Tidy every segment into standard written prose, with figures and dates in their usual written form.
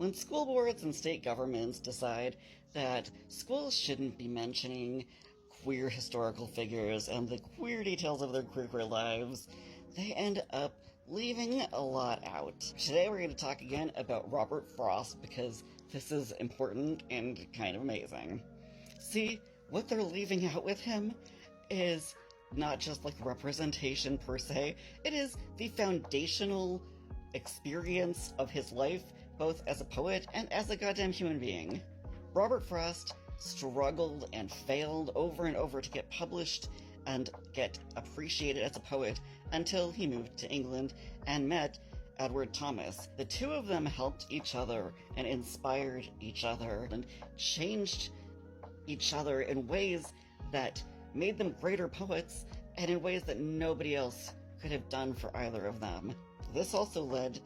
When school boards and state governments decide that schools shouldn't be mentioning queer historical figures and the queer details of their queer lives, they end up leaving a lot out. Today we're going to talk again about Robert Frost because this is important and kind of amazing. See, what they're leaving out with him is not just like representation per se, it is the foundational experience of his life, both as a poet and as a goddamn human being. Robert Frost struggled and failed over and over to get published and get appreciated as a poet until he moved to England and met Edward Thomas. The two of them helped each other and inspired each other and changed each other in ways that made them greater poets and in ways that nobody else could have done for either of them. This also led,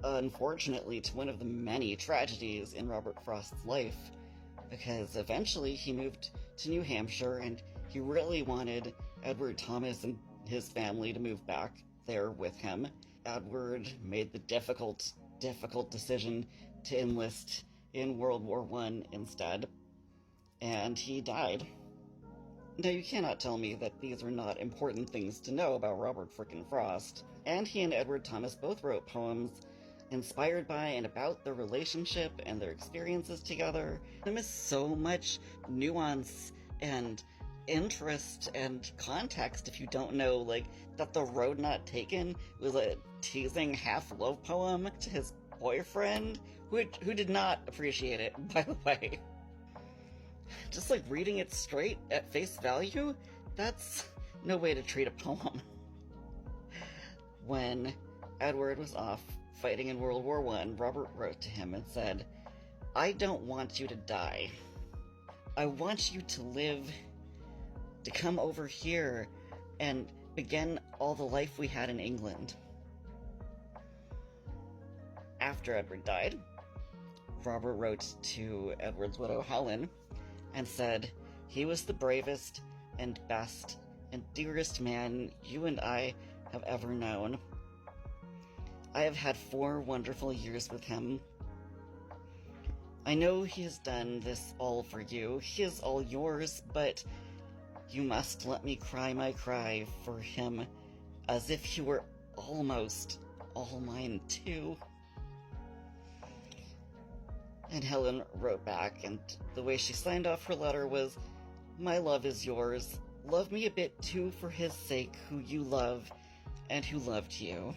unfortunately, to one of the many tragedies in Robert Frost's life, because eventually he moved to New Hampshire and he really wanted Edward Thomas and his family to move back there with him. Edward made the difficult decision to enlist in World War I instead, and he died. Now, you cannot tell me that these are not important things to know about Robert frickin' Frost. And he and Edward Thomas both wrote poems inspired by and about their relationship and their experiences together. There is so much nuance and interest and context if you don't know, like, that The Road Not Taken was a teasing half-love poem to his boyfriend, who did not appreciate it, by the way. Just like reading it straight at face value, that's no way to treat a poem. When Edward was off fighting in World War I, Robert wrote to him and said, "I don't want you to die. I want you to live, to come over here and begin all the life we had in England." After Edward died, Robert wrote to Edward's widow Helen and said, "He was the bravest and best and dearest man you and I have ever known. I have had 4 wonderful years with him. I know he has done this all for you. He is all yours, but you must let me cry my cry for him as if he were almost all mine too." And Helen wrote back, and the way she signed off her letter was, "My love is yours. Love me a bit too for his sake, who you love and who loved you."